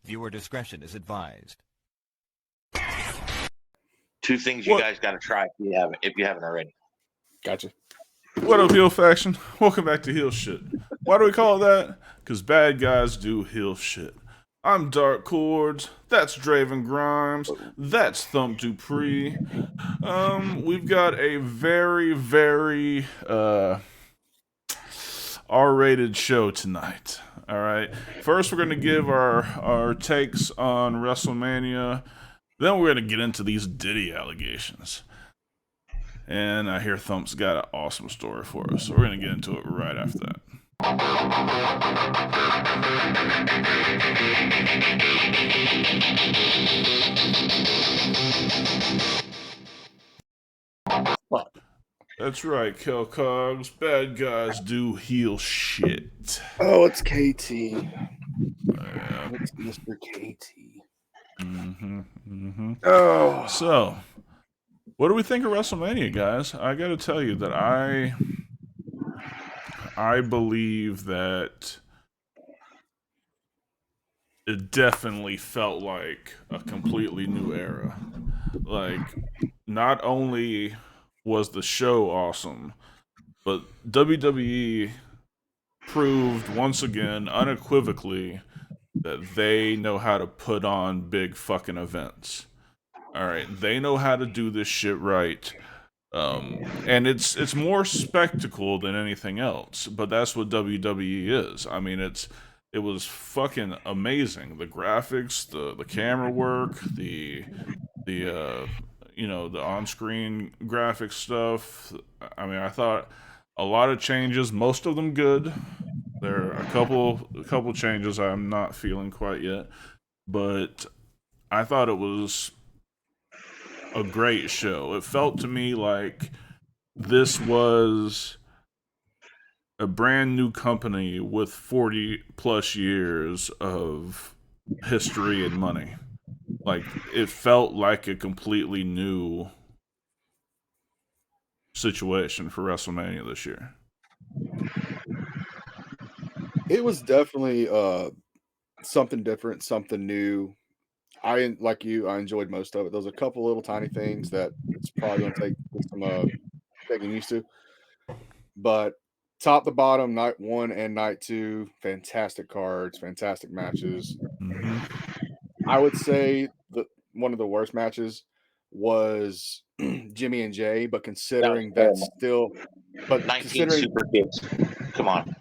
Viewer discretion is advised. Two things you guys got to try if you haven't already. Gotcha. What up, heel faction? Welcome back to Heel Shit. Why do we call it that? Because bad guys do heel shit. I'm Dark Chords. That's Draven Grimes. That's Thump Dupree. We've got a very, very R-rated show tonight. All right. First, we're going to give our takes on WrestleMania. Then we're going to get into these Diddy allegations. And I hear Thump's got an awesome story for us, so we're going to get into it right after that. That's right, Kel Cogs. Bad guys do heel shit. Oh, it's KT. Yeah. It's Mr. KT. Oh. So, what do we think of WrestleMania, guys? I got to tell you that I believe that it definitely felt like a completely new era. Like, not only was the show awesome, but WWE proved once again, unequivocally, that they know how to put on big fucking events. All right, they know how to do this shit right. And it's more spectacle than anything else, but that's what WWE is. I mean, it was fucking amazing. The graphics, the camera work, the on-screen graphic stuff. I mean, I thought a lot of changes, most of them good. There are a couple changes I'm not feeling quite yet, but I thought it was a great show. It felt to me like this was a brand new company with 40 plus years of history and money. Like, it felt like a completely new situation for WrestleMania this year. It was definitely something different, something new. I enjoyed most of it. There's a couple little tiny things that it's probably going to take some getting used to. But top to bottom, night one and night two, fantastic cards, fantastic matches. Mm-hmm. I would say one of the worst matches was Jimmy and Jay, but considering that's still, but 19 super kids. Come on.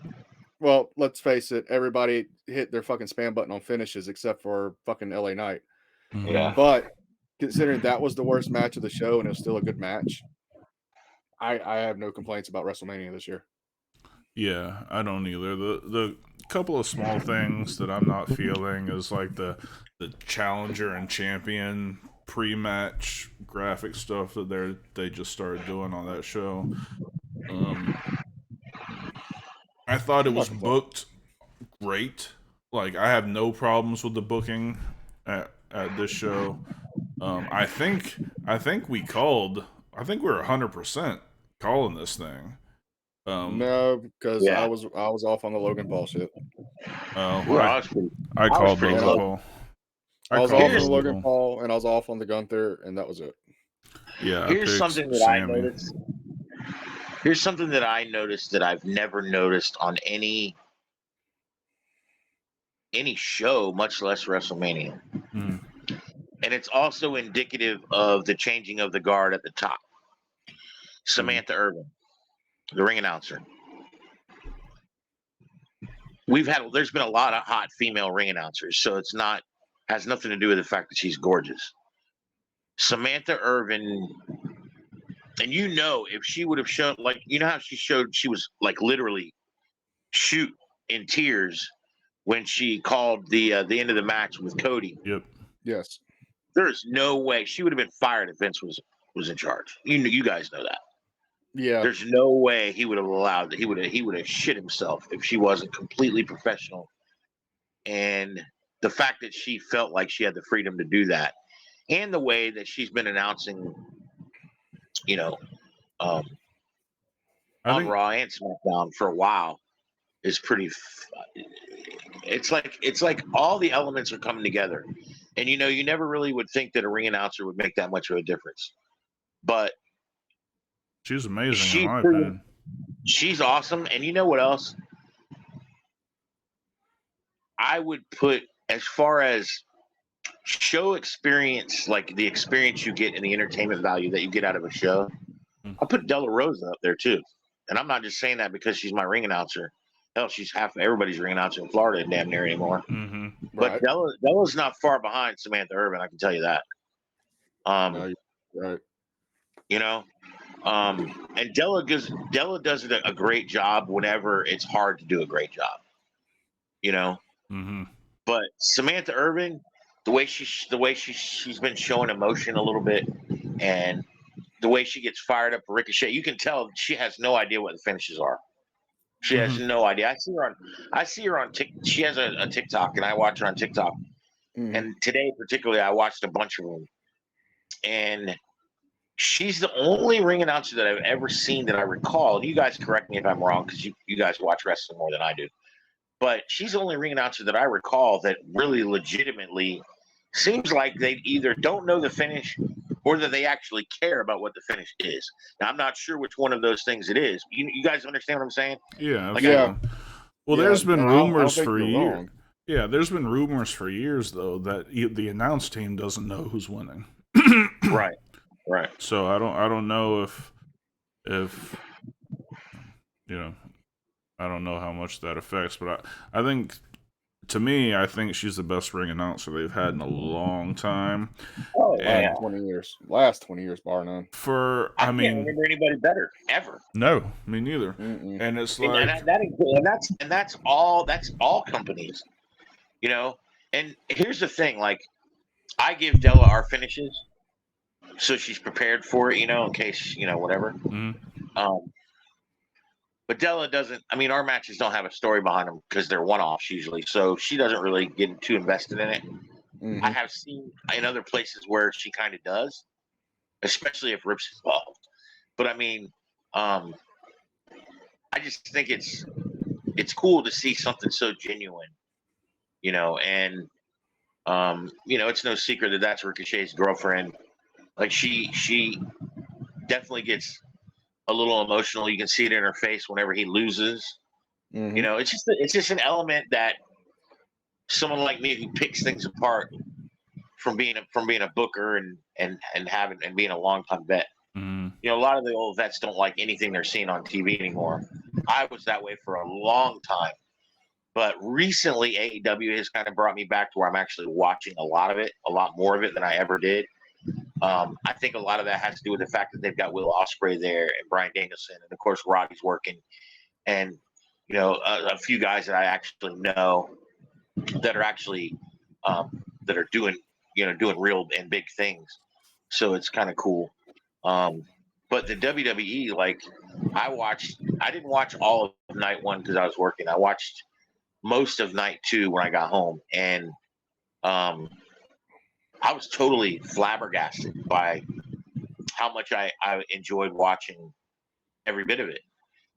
Well, let's face it, everybody hit their fucking spam button on finishes except for fucking LA Knight. Yeah. But considering that was the worst match of the show and it was still a good match, I have no complaints about WrestleMania this year. Yeah, I don't either. The couple of small things that I'm not feeling is like the challenger and champion pre-match graphic stuff that they just started doing on that show. I thought it was booked great. Like, I have no problems with the booking at this show. I think we called. I think we're 100% calling this thing. No, because I was off on the Logan Paul shit. I called Logan Paul. I was off on Logan Paul, and I was off on the Gunther, and that was it. Yeah. Here's something that I noticed. Here's something that I noticed that I've never noticed on any show, much less WrestleMania. Mm. And it's also indicative of the changing of the guard at the top. Samantha Irvin, the ring announcer. There's been a lot of hot female ring announcers, so has nothing to do with the fact that she's gorgeous. Samantha Irvin, and if she would have shown, like, how she was like literally shoot in tears when she called the end of the match with Cody. Yep. Yes. There's no way she would have been fired if Vince was in charge. You guys know that. Yeah. There's no way he would have allowed that. He would have shit himself if she wasn't completely professional. And the fact that she felt like she had the freedom to do that, and the way that she's been announcing, on Raw and SmackDown for a while, is pretty. It's like all the elements are coming together, and you never really would think that a ring announcer would make that much of a difference, but She's amazing in she's my opinion. she's awesome. And you know what else? I would put as far as show experience, like the experience you get and the entertainment value that you get out of a show. I'll put Della Rosa up there too. And I'm not just saying that because she's my ring announcer. Hell, she's half everybody's ring announcer in Florida damn near anymore. Mm-hmm. But Della's not far behind Samantha Irvin, I can tell you that. No, right. And Della does a great job whenever it's hard to do a great job. Mm-hmm. But Samantha Irvin, the way she's been showing emotion a little bit, and the way she gets fired up for Ricochet, you can tell she has no idea what the finishes are. She has no idea. I see her on TikTok. She has a TikTok, and I watch her on TikTok. And today, particularly, I watched a bunch of them. And she's the only ring announcer that I've ever seen that I recall. And you guys correct me if I'm wrong, because you guys watch wrestling more than I do. But she's the only ring announcer that I recall that really legitimately seems like they either don't know the finish or that they actually care about what the finish is. Now, I'm not sure which one of those things it is. You guys understand what I'm saying? Yeah. Like, Yeah. Well, there's been rumors for years. years. Yeah, there's been rumors for years though that the announce team doesn't know who's winning. Right. So I don't know if I don't know how much that affects, but I think, to me, I think she's the best ring announcer they've had in a long time. Oh, yeah. 20 years. Last 20 years, bar none. I can't remember anybody better ever. No, me neither. Mm-mm. And it's like, and that's all companies, And here's the thing: like, I give Della our finishes, so she's prepared for it, in case whatever. Mm-hmm. But Della doesn't. I mean, our matches don't have a story behind them because they're one-offs usually, so she doesn't really get too invested in it. Mm-hmm. I have seen in other places where she kind of does, especially if Rip's involved. But I mean, I just think it's cool to see something so genuine, and it's no secret that that's Ricochet's girlfriend. Like she definitely gets a little emotional. You can see it in her face whenever he loses. Mm-hmm. It's just an element that someone like me who picks things apart from being a booker and being a longtime vet. Mm-hmm. A lot of the old vets don't like anything they're seeing on TV anymore. I was that way for a long time, but recently AEW has kind of brought me back to where I'm actually watching a lot more of it than I ever did. I think a lot of that has to do with the fact that they've got Will Ospreay there and Bryan Danielson, and of course Roddy's working, and a few guys that I actually know that are actually that are doing real and big things. So it's kind of cool. But the WWE, like, I didn't watch all of night one because I was working. I watched most of night two when I got home, and I was totally flabbergasted by how much I enjoyed watching every bit of it.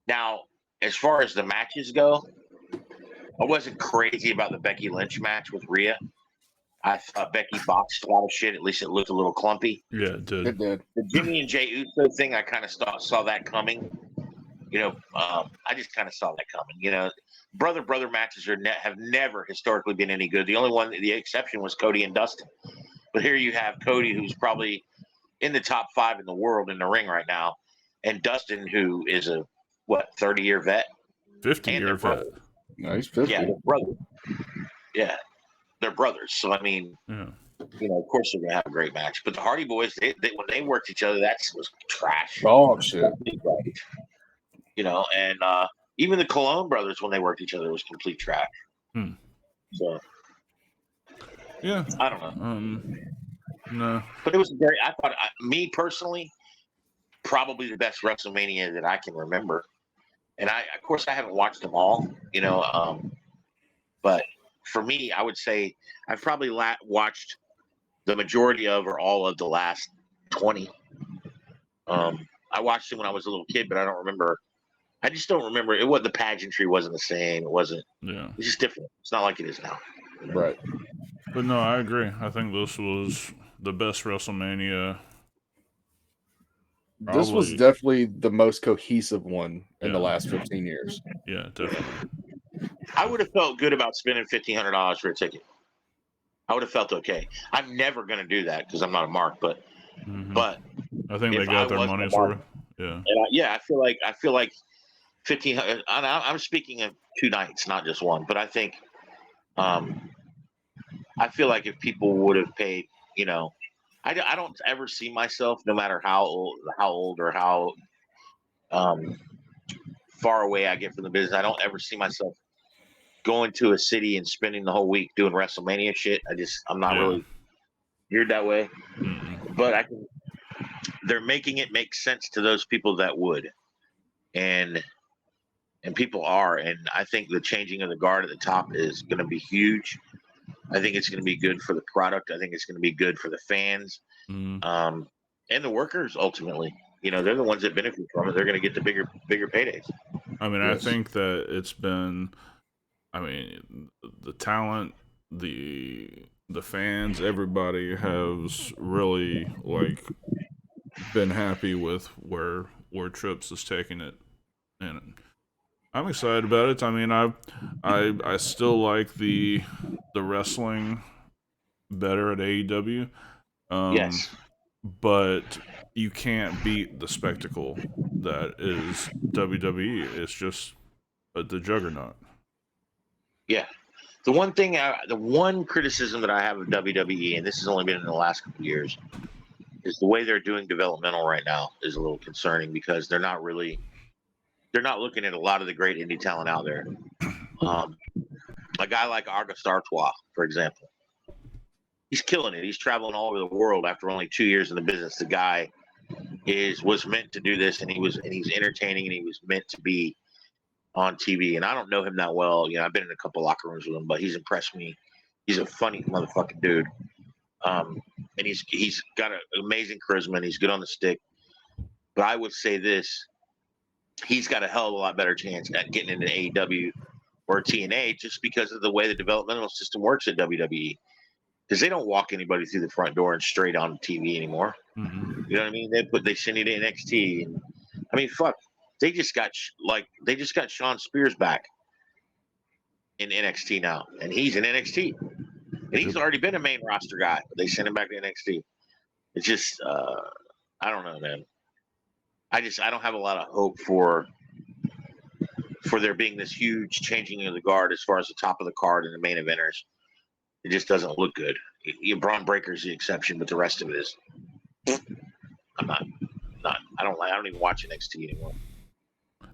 Now, as far as the matches go, I wasn't crazy about the Becky Lynch match with Rhea. I thought Becky botched a lot of shit. At least it looked a little clumpy. Yeah, it did. It did. The Jimmy and Jey Uso thing, I kind of saw that coming. I just kind of saw that coming. Brother matches have never historically been any good. The exception was Cody and Dustin. But here you have Cody, who's probably in the top 5 in the world in the ring right now, and Dustin, who is a 30-year vet, 50-year vet. No, he's 50. Yeah, they're brothers. Yeah, they're brothers. So I mean, of course they're gonna have a great match. But the Hardy Boys, they when they worked each other, that was trash. Oh shit. And even the Cologne brothers, when they worked each other, was complete trash. So. Yeah. I don't know. No. But it was I thought, me personally, probably the best WrestleMania that I can remember. And of course, I haven't watched them all, but for me, I would say I've probably watched the majority of or all of the last 20. I watched them when I was a little kid, but I don't remember I just don't remember. It was the pageantry wasn't the same. It wasn't. Yeah. It's just different. It's not like it is now. Right. But no, I agree. I think this was the best WrestleMania. This was Probably. definitely the most cohesive one in the Yeah. last 15 years. Yeah, definitely. I would have felt good about spending $1,500 for a ticket. I would have felt okay. I'm never going to do that because I'm not a mark, but I think they if I got their was money's a mark, worth. Yeah. and I feel like 1,500. I'm speaking of 2 nights, not just one, but I think I feel like if people would have paid, I don't ever see myself, no matter how old or how far away I get from the business. I don't ever see myself going to a city and spending the whole week doing WrestleMania shit. I'm not really geared that way. But they're making it make sense to those people that would, and people are, and I think the changing of the guard at the top is going to be huge. I think it's going to be good for the product. I think it's going to be good for the fans, and the workers. Ultimately, they're the ones that benefit from it. They're going to get the bigger paydays. I mean, yes. I think that it's been. I mean, the talent, the fans, everybody has really been happy with where Trips is taking it, and I'm excited about it. I mean, I still like the wrestling better at AEW. Yes, but you can't beat the spectacle that is WWE. It's just the juggernaut. Yeah. The one criticism that I have of WWE, and this has only been in the last couple of years, is the way they're doing developmental right now is a little concerning because they're not looking at a lot of the great indie talent out there. A guy like Auguste Artois, for example, he's killing it. He's traveling all over the world after only 2 years in the business. The guy was meant to do this, and he's entertaining, and he was meant to be on TV. And I don't know him that well. I've been in a couple locker rooms with him, but he's impressed me. He's a funny motherfucking dude. And he's got an amazing charisma, and he's good on the stick. But I would say this: he's got a hell of a lot better chance at getting into AEW or TNA just because of the way the developmental system works at WWE. Because they don't walk anybody through the front door and straight on TV anymore. Mm-hmm. You know what I mean? They send you to NXT, and I mean, fuck, they just got Sean Spears back in NXT now, and he's in NXT, and he's already been a main roster guy, but they sent him back to NXT. It's just, I don't know, man. I don't have a lot of hope for there being this huge changing of the guard as far as the top of the card and the main eventers. It just doesn't look good. Braun Breaker's the exception, but the rest of it is. I'm not. I don't even watch NXT anymore.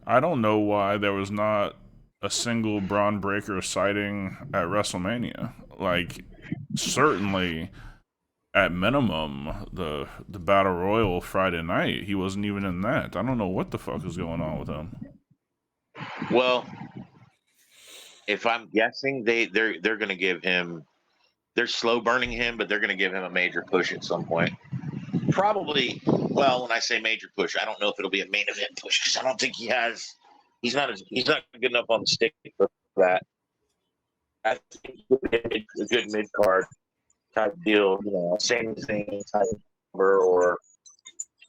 I don't know why there was not a single Braun Breaker sighting at WrestleMania. Certainly, at minimum, the Battle Royal Friday night, he wasn't even in that. I don't know what the fuck is going on with him. Well, if I'm guessing, they're going to give him. They're slow burning him, but they're going to give him a major push at some point. Probably. Well, when I say major push, I don't know if it'll be a main event push because I don't think he has. He's not good enough on the stick for that. I think a good mid card type deal, same thing type number or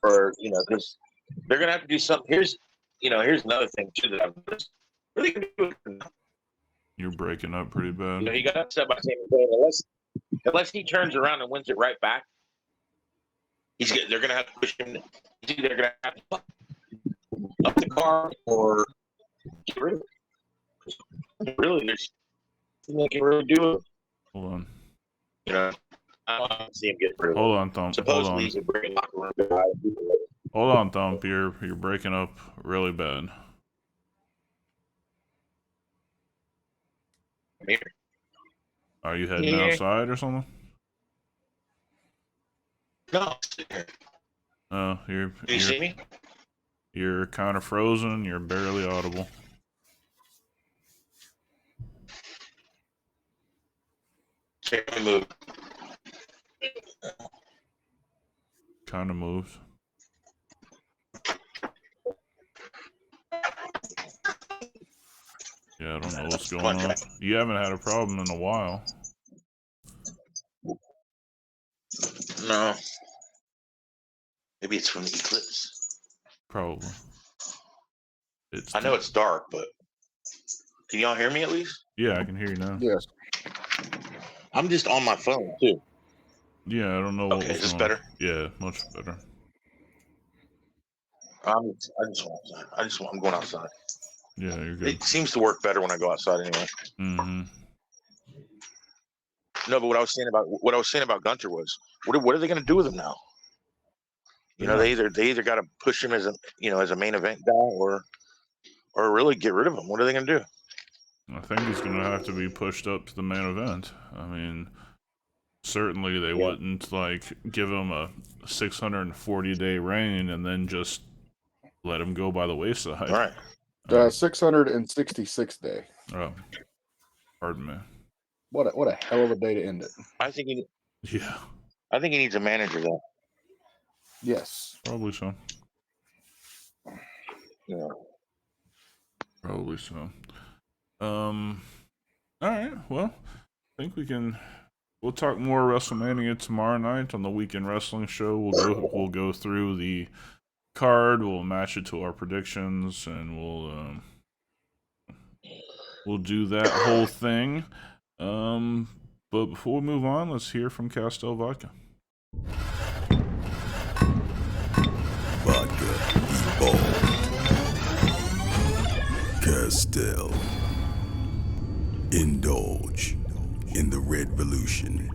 because they're gonna have to do something. Here's another thing too that I'm really gonna do. You're breaking up pretty bad. He got upset by Sami Zayn. Unless he turns around and wins it right back, they're gonna have to push him. They're gonna have to up the card or get rid of it. Really, there's nothing they can really do. Hold on. I don't see him get rid of it. Hold on, Thump. Supposedly he's a great locker room guy. Hold on, Thump. You're breaking up really bad. I'm here. Are you heading outside or something? No. Oh, you see me? You're kind of frozen. You're barely audible. Check me move. Kind of moves. Yeah, I don't know what's going One on. time. You haven't had a problem in a while. No. Maybe it's from the eclipse. Probably. It's I know it's dark, but can y'all hear me at least? Yeah, I can hear you now. Yes. I'm just on my phone too. Yeah, I don't know what Okay, was is this going on. better? Yeah, much better. I'm going outside. Yeah, you're good. It seems to work better when I go outside anyway. Mm-hmm. No, but what I was saying about Gunter was, what are they going to do with him now? You know, Yeah. they either got to push him as a main event guy or really get rid of him. What are they going to do? I think he's going to have to be pushed up to the main event. I mean, certainly they wouldn't give him a 640-day reign and then just let him go by the wayside. All right. 666 day. Oh, pardon me. What a hell of a day to end it. I think he needs a manager though. Yes. Probably so. Yeah. Probably so. All right. Well, I think we'll talk more WrestleMania tomorrow night on the Weekend Wrestling Show. We'll go through the card. We'll match it to our predictions, and we'll do that whole thing. But before we move on, let's hear from Castel Vodka. Vodka, Evolve, Castel. Indulge in the Red Revolution.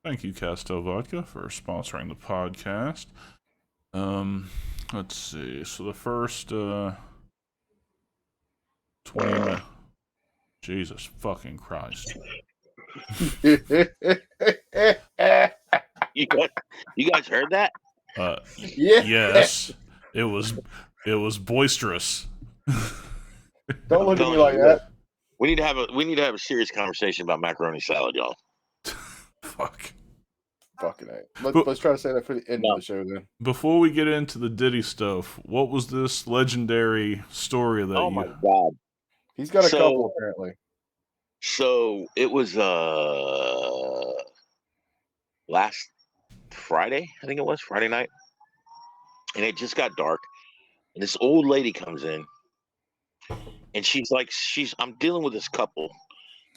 Thank you, Castel Vodka, for sponsoring the podcast. Let's see. So the first 20 minutes. Jesus fucking Christ. You guys heard that? Yeah. Yes. It was boisterous. Don't look at me like that. We need to have a serious conversation about macaroni salad, y'all. Fuck. Fucking A. Let's try to say that for the end of the show then. Before we get into the Diddy stuff, what was this legendary story that Oh my god. He's got a couple apparently. So it was last Friday, I think it was Friday night, and it just got dark, and this old lady comes in, and I'm dealing with this couple,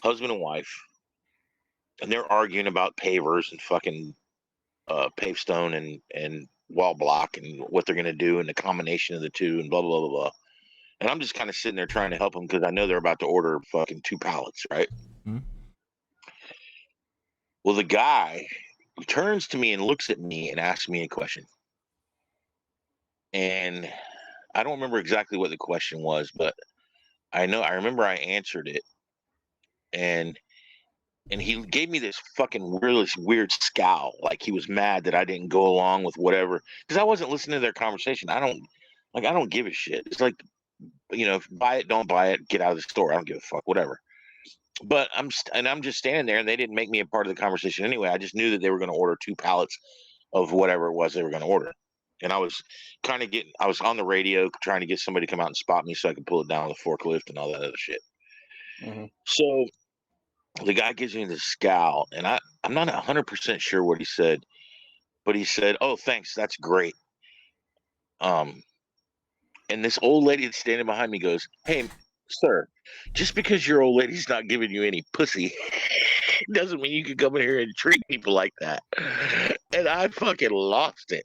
husband and wife, and they're arguing about pavers and fucking pavestone and wall block and what they're gonna do and the combination of the two and blah blah blah blah blah. And I'm just kind of sitting there trying to help them because I know they're about to order fucking 2 pallets, right? Mm-hmm. Well, the guy turns to me and looks at me and asks me a question. And I don't remember exactly what the question was, but I remember I answered it. And he gave me this fucking weird scowl, like he was mad that I didn't go along with whatever, because I wasn't listening to their conversation. I don't give a shit. It's like, buy it, don't buy it, get out of the store. I don't give a fuck, whatever. But I'm just standing there, and they didn't make me a part of the conversation anyway. I just knew that they were going to order 2 pallets of whatever it was they were going to order. And I was on the radio trying to get somebody to come out and spot me so I could pull it down with a forklift and all that other shit. Mm-hmm. So the guy gives me this scowl, and I'm not 100% sure what he said, but he said, "Oh, thanks, that's great." And this old lady that's standing behind me goes, "Hey, sir, just because your old lady's not giving you any pussy doesn't mean you can come in here and treat people like that." And I fucking lost it.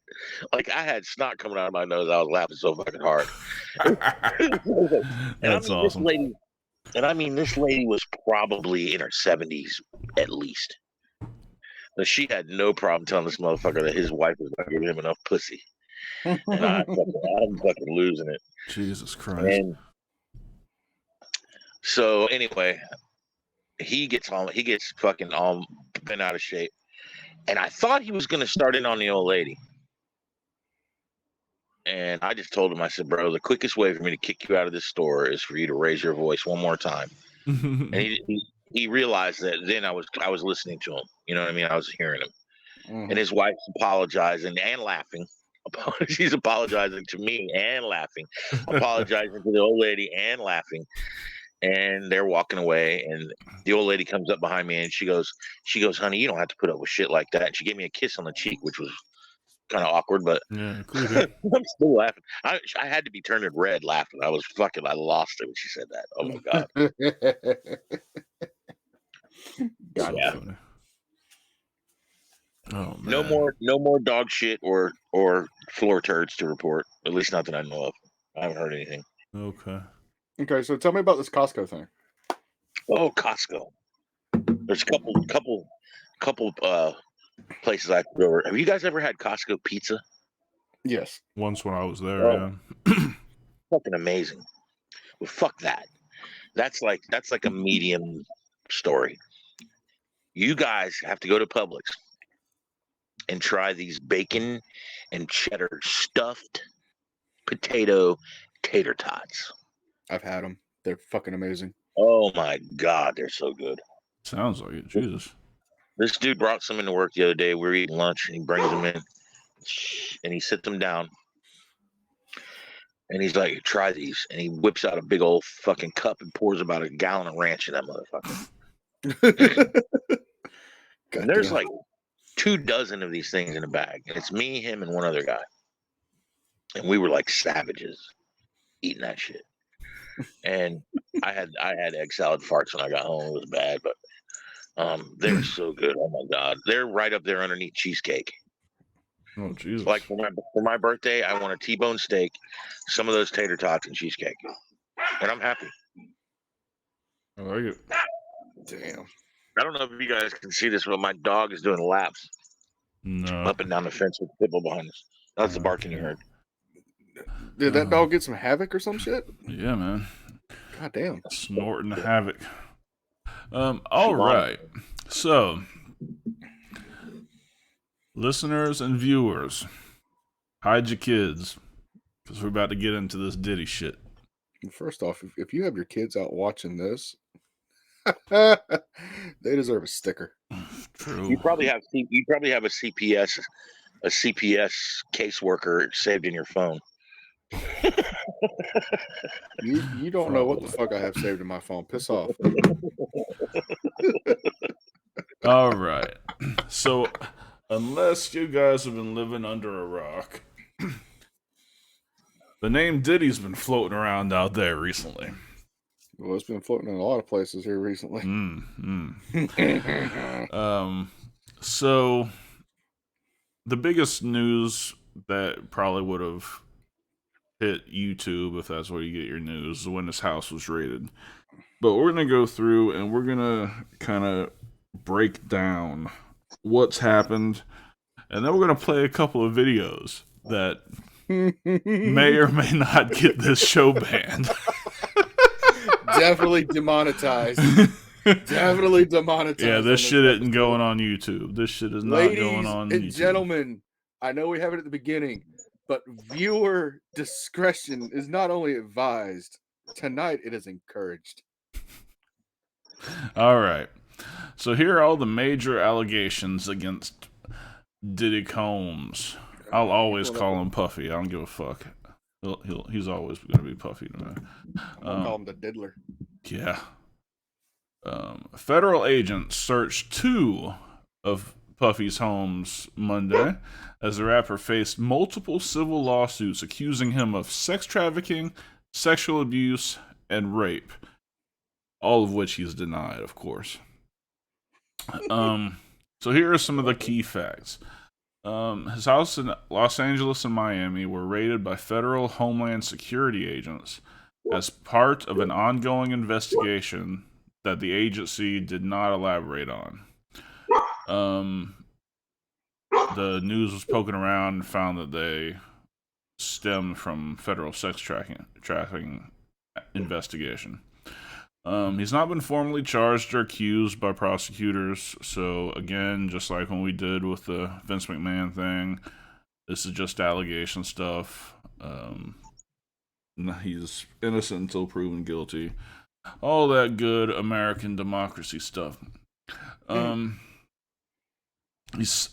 Like, I had snot coming out of my nose. I was laughing so fucking hard. That's awesome. This lady was probably in her 70s at least. So she had no problem telling this motherfucker that his wife was not giving him enough pussy. And I'm fucking losing it. Jesus Christ. And so anyway, he gets fucking all bent out of shape. And I thought he was going to start in on the old lady. And I just told him, I said, "Bro, the quickest way for me to kick you out of this store is for you to raise your voice one more time." And he realized that then I was listening to him. You know what I mean? I was hearing him. Mm-hmm. And his wife's apologizing and laughing. She's apologizing to me and laughing, apologizing to the old lady and laughing. And they're walking away, and the old lady comes up behind me and she goes, honey, you don't have to put up with shit like that. And she gave me a kiss on the cheek, which was kind of awkward, but Yeah, creepy. I'm still laughing. I had to be turning red laughing. I lost it when she said that. Oh my God. So Yeah. funny. Oh man. No more dog shit or floor turds to report. At least not that I know of. I haven't heard anything. Okay. Okay, so tell me about this Costco thing. Oh, Costco. There's a couple places I could go over. Have you guys ever had Costco pizza? Yes. Once when I was there, Oh. yeah. Fucking amazing. Well, fuck that. That's like a medium story. You guys have to go to Publix and try these bacon and cheddar stuffed potato tater tots. I've had them. They're fucking amazing. Oh my God, they're so good. Sounds like it. Jesus. This dude brought some into work the other day. We were eating lunch, and he brings them in, and he sits them down, and he's like, "Try these," and he whips out a big old fucking cup and pours about a gallon of ranch in that motherfucker. And there's like 24 of these things in a bag, and it's me, him, and one other guy, and we were like savages eating that shit. And I had egg salad farts when I got home. It was bad, but they're so good. Oh my God, they're right up there underneath cheesecake. Oh Jesus. Like for my birthday, I want a T-bone steak, some of those tater tots, and cheesecake, and I'm happy. I like it. Damn. I don't know if you guys can see this, but my dog is doing laps No. up and down the fence with the pitbull behind us. That's the barking you heard. Did that dog get some havoc or some shit? Yeah, man. God damn. Snorting havoc. All right. So, listeners and viewers, hide your kids, because we're about to get into this Diddy shit. First off, if you have your kids out watching this, they deserve a sticker. True. You probably have a CPS caseworker saved in your phone. You don't know what the fuck I have saved in my phone. Piss off. All right. So, unless you guys have been living under a rock, the name Diddy's been floating around out there recently. Well, it's been floating in a lot of places here recently. So, the biggest news that probably would have hit YouTube, if that's where you get your news, is when this house was raided. But we're going to go through and we're going to kind of break down what's happened. And then we're going to play a couple of videos that may or may not get this show banned. Definitely demonetized. Definitely demonetized. Yeah, this shit isn't going on YouTube. This shit is not going on Ladies and YouTube. gentlemen, I know we have it at the beginning, but viewer discretion is not only advised, tonight it is encouraged. All right. So here are all the major allegations against Diddy Combs. I'll always call him Puffy. I don't give a fuck. He's always going to be Puffy to me. I'll call him the diddler. Yeah. Federal agents searched 2 of Puffy's homes Monday as the rapper faced multiple civil lawsuits accusing him of sex trafficking, sexual abuse, and rape. All of which he's denied, of course. So here are some of the key facts. His house in Los Angeles and Miami were raided by federal Homeland Security agents as part of an ongoing investigation that the agency did not elaborate on. The news was poking around and found that they stemmed from federal sex trafficking investigation. He's not been formally charged or accused by prosecutors. So again, just like when we did with the Vince McMahon thing, this is just allegation stuff. He's innocent until proven guilty. All that good American democracy stuff. He's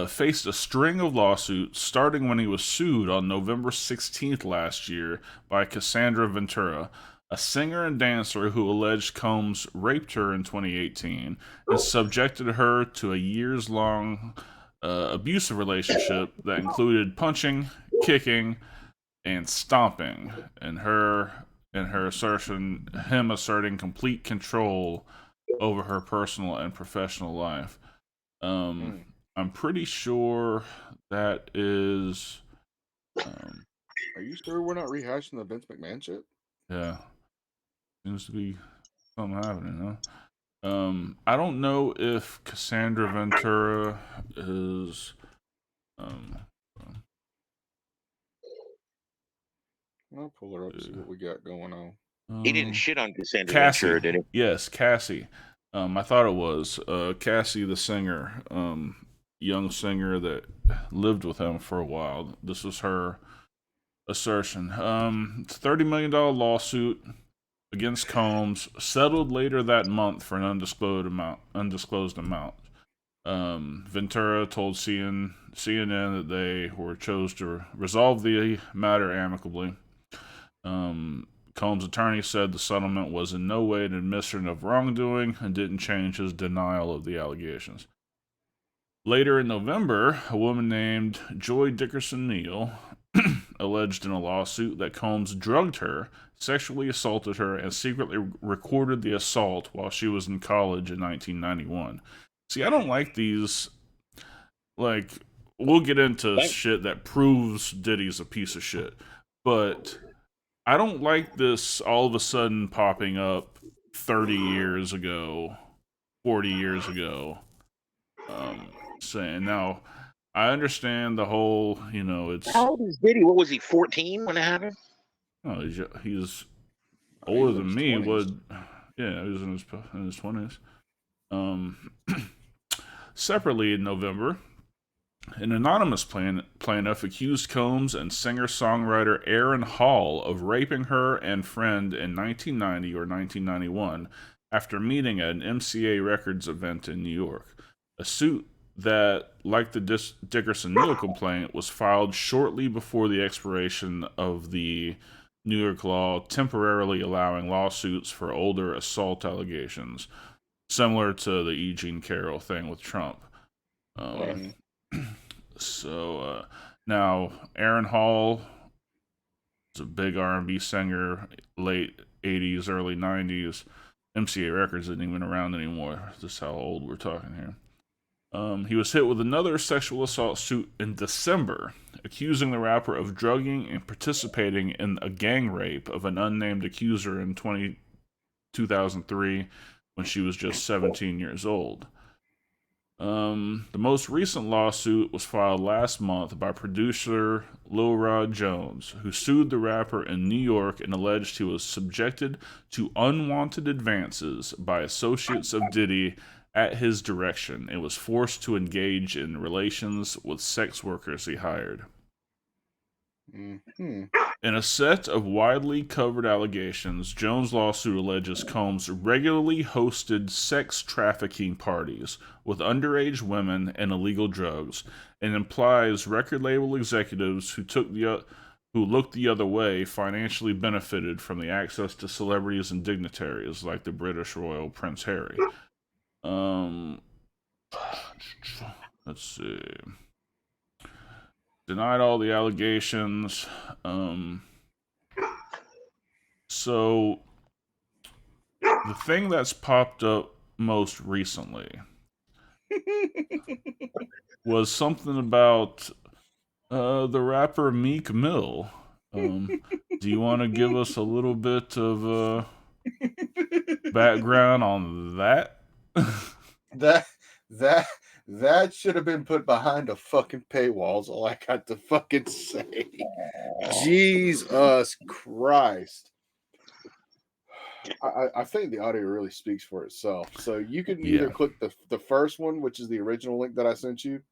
faced a string of lawsuits, starting when he was sued on November 16th last year by Cassandra Ventura, a singer and dancer who alleged Combs raped her in 2018 and subjected her to a years-long abusive relationship that included punching, kicking, and stomping. And her assertion, him asserting complete control over her personal and professional life. Mm. I'm pretty sure that is. Are you sure we're not rehashing the Vince McMahon shit? Yeah, seems to be something happening, huh? I don't know if Cassandra Ventura is. Um, I'll pull her up, see what we got going on. He didn't shit on Cassandra Cassie. Ventura, did he? Yes, Cassie. I thought it was Cassie, the singer, young singer that lived with him for a while. This was her assertion. It's a $30 million lawsuit against Combs, settled later that month for an undisclosed amount. Ventura told CNN that they were chose to resolve the matter amicably. Combs' attorney said the settlement was in no way an admission of wrongdoing and didn't change his denial of the allegations. Later in November, a woman named Joy Dickerson Neal alleged in a lawsuit that Combs drugged her, sexually assaulted her, and secretly recorded the assault while she was in college in 1991. See, I don't like these. Like, we'll get into shit that proves Diddy's a piece of shit, but I don't like this all of a sudden popping up 30 years ago, 40 years ago, saying, now, I understand the whole, it's... How old is Diddy? What was he, 14 when it happened? Oh, he's Oh, he older was in than his me. 20s. Yeah, he was in his 20s. Separately in November, an anonymous plaintiff accused Combs and singer-songwriter Aaron Hall of raping her and friend in 1990 or 1991 after meeting at an MCA Records event in New York. A suit that, like the Dickerson-Neal complaint, was filed shortly before the expiration of the New York law temporarily allowing lawsuits for older assault allegations, similar to the E. Jean Carroll thing with Trump. Right. So now Aaron Hall is a big R&B singer, late 80s, early 90s. MCA Records isn't even around anymore. This is how old we're talking here. He was hit with another sexual assault suit in December, accusing the rapper of drugging and participating in a gang rape of an unnamed accuser in 2003 when she was just 17 years old. The most recent lawsuit was filed last month by producer Lil Rod Jones, who sued the rapper in New York and alleged he was subjected to unwanted advances by associates of Diddy at his direction and was forced to engage in relations with sex workers he hired. Mm-hmm. In a set of widely covered allegations, Jones' lawsuit alleges Combs regularly hosted sex trafficking parties with underage women and illegal drugs, and implies record label executives who looked the other way financially benefited from the access to celebrities and dignitaries like the British royal Prince Harry. Let's see. Denied all the allegations. So the thing that's popped up most recently was something about the rapper Meek Mill. Do you want to give us a little bit of background on that? That should have been put behind a fucking paywall. Is all I got to fucking say. Jesus Christ. I think the audio really speaks for itself. So you can either click the first one, which is the original link that I sent you,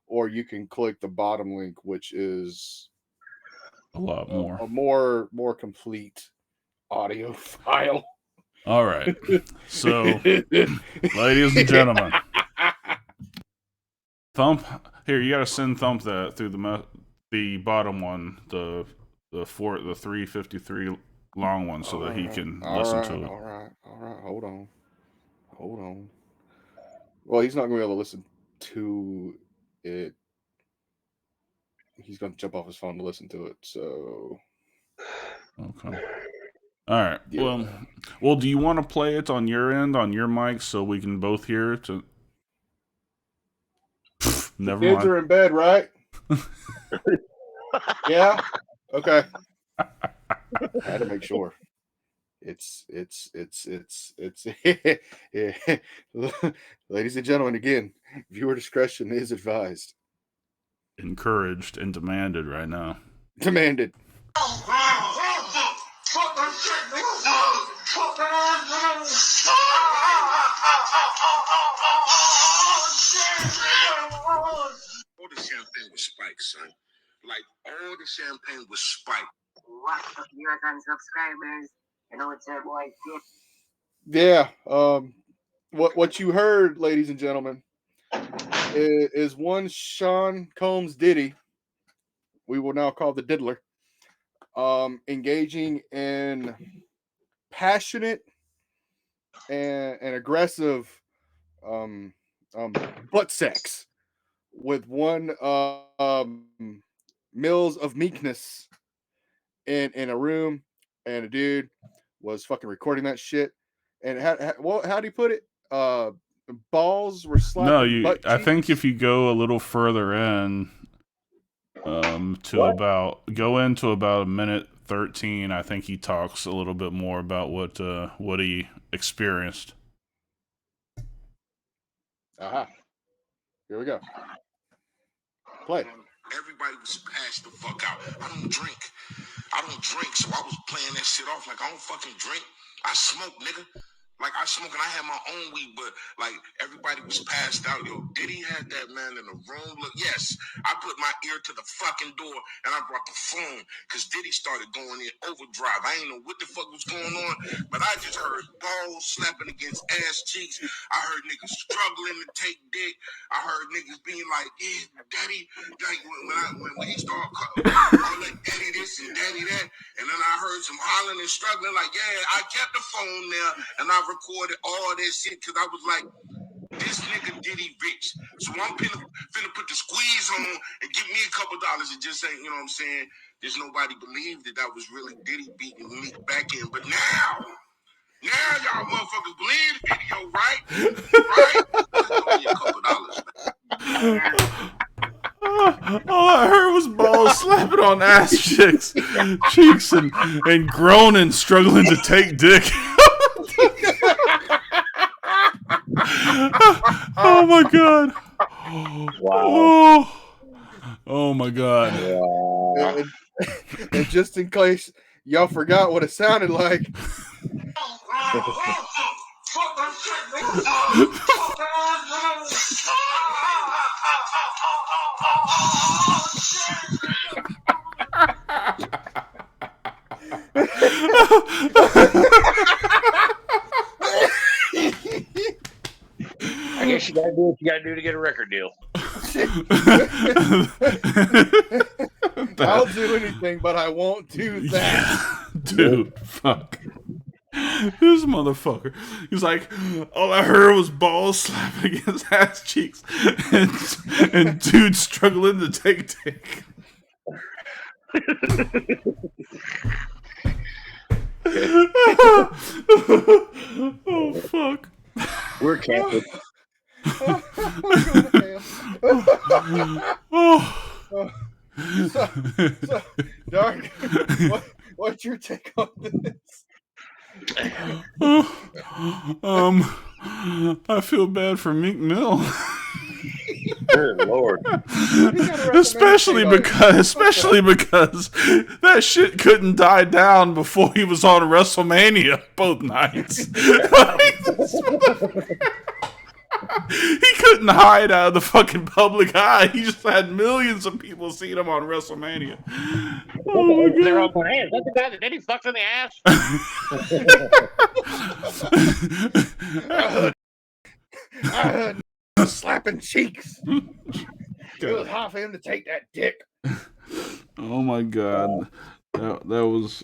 or you can click the bottom link, which is a lot more, a more complete audio file. All right. So, ladies and gentlemen, Thump, here you gotta send Thump that through the bottom one, the 353 long one, so that he can listen to it. All right. Hold on. Well, he's not going to be able to listen to it. He's going to jump off his phone to listen to it. So, okay. All right. Yeah. Well, do you want to play it on your end, on your mic, so we can both hear it? Never kids mind. are in bed, right? Yeah. Okay. I had to make sure. It's ladies and gentlemen, again, viewer discretion is advised. Encouraged and demanded right now. Demanded. All the champagne was spiked, son. Like, all the champagne was spiked. What's up, viewers and subscribers? You know, it's your boy, Dip. Yeah. What you heard, ladies and gentlemen, is one Sean Combs Diddy, we will now call the Diddler, engaging in passionate and aggressive butt sex with one Mills of Meekness in a room, and a dude was fucking recording that shit. And how do you put it? Balls were slapping. No, I think if you go a little further in, go into about a minute 13, I think he talks a little bit more about what he experienced. Aha. Here we go. Play. Everybody was passed the fuck out. I don't drink, so I was playing that shit off like I don't fucking drink. I smoke, nigga. Like, I smoke and I had my own weed, but, like, everybody was passed out. Yo, Diddy had that man in the room. Look, yes, I put my ear to the fucking door and I brought the phone because Diddy started going in overdrive. I ain't know what the fuck was going on, but I just heard balls slapping against ass cheeks. I heard niggas struggling to take dick. I heard niggas being like, yeah, daddy, like, when he started calling daddy this and daddy that, and then I heard some hollering and struggling, like, yeah, I kept the phone there, and I recorded all that shit because I was like, this nigga Diddy rich. So I'm finna put the squeeze on and give me a couple dollars and just saying, you know what I'm saying? There's nobody believed that was really Diddy beating me back in. But now y'all motherfuckers believe the video, right? Right? Just throw me a couple dollars, man. All I heard was balls slapping on ass cheeks and groaning, struggling to take dick. Oh my god! Wow. Oh my god! Wow. And just in case y'all forgot what it sounded like, I guess you gotta do what you gotta do to get a record deal. I'll do anything, but I won't do that. Dude, fuck. This motherfucker. He's like, all I heard was balls slapping against ass cheeks and dude struggling to take dick. Oh, fuck. We're canceled. So, Dark, what's your take on this? I feel bad for Meek Mill. Good Lord. especially because that shit couldn't die down before he was on WrestleMania both nights. He couldn't hide out of the fucking public eye. He just had millions of people seeing him on WrestleMania. Oh my They're all god! going, hey, is that the guy that Diddy fucked in the ass? I heard was slapping cheeks. It was hard for him to take that dick. Oh my god, that was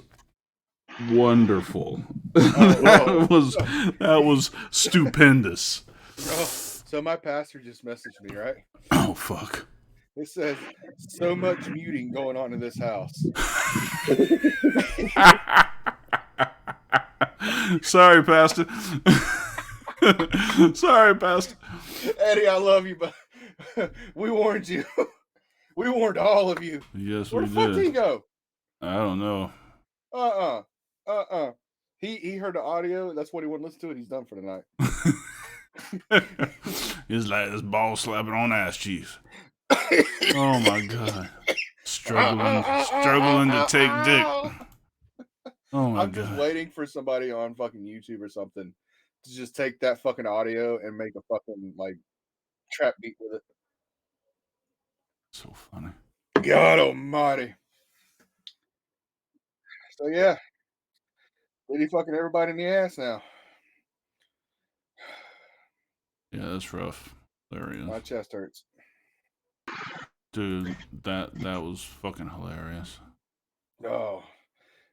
wonderful. That was stupendous. So my pastor just messaged me, right? Oh fuck. It says so much muting going on in this house. Sorry, Pastor. Sorry, Pastor. Eddie, I love you, but we warned you. We warned all of you. Yes, Where we the fuck did. did he go? I don't know. He heard the audio. That's what he wanted to listen to, and he's done for the night. It's like this ball slapping on ass cheeks. Oh my god. Struggling to take dick. Oh my I'm god. just waiting for somebody on fucking YouTube or something to just take that fucking audio and make a fucking like trap beat with it. So funny. God almighty. So yeah. Did he fucking everybody in the ass now? Yeah, that's rough. There he My is. chest hurts. Dude, that was fucking hilarious. Oh.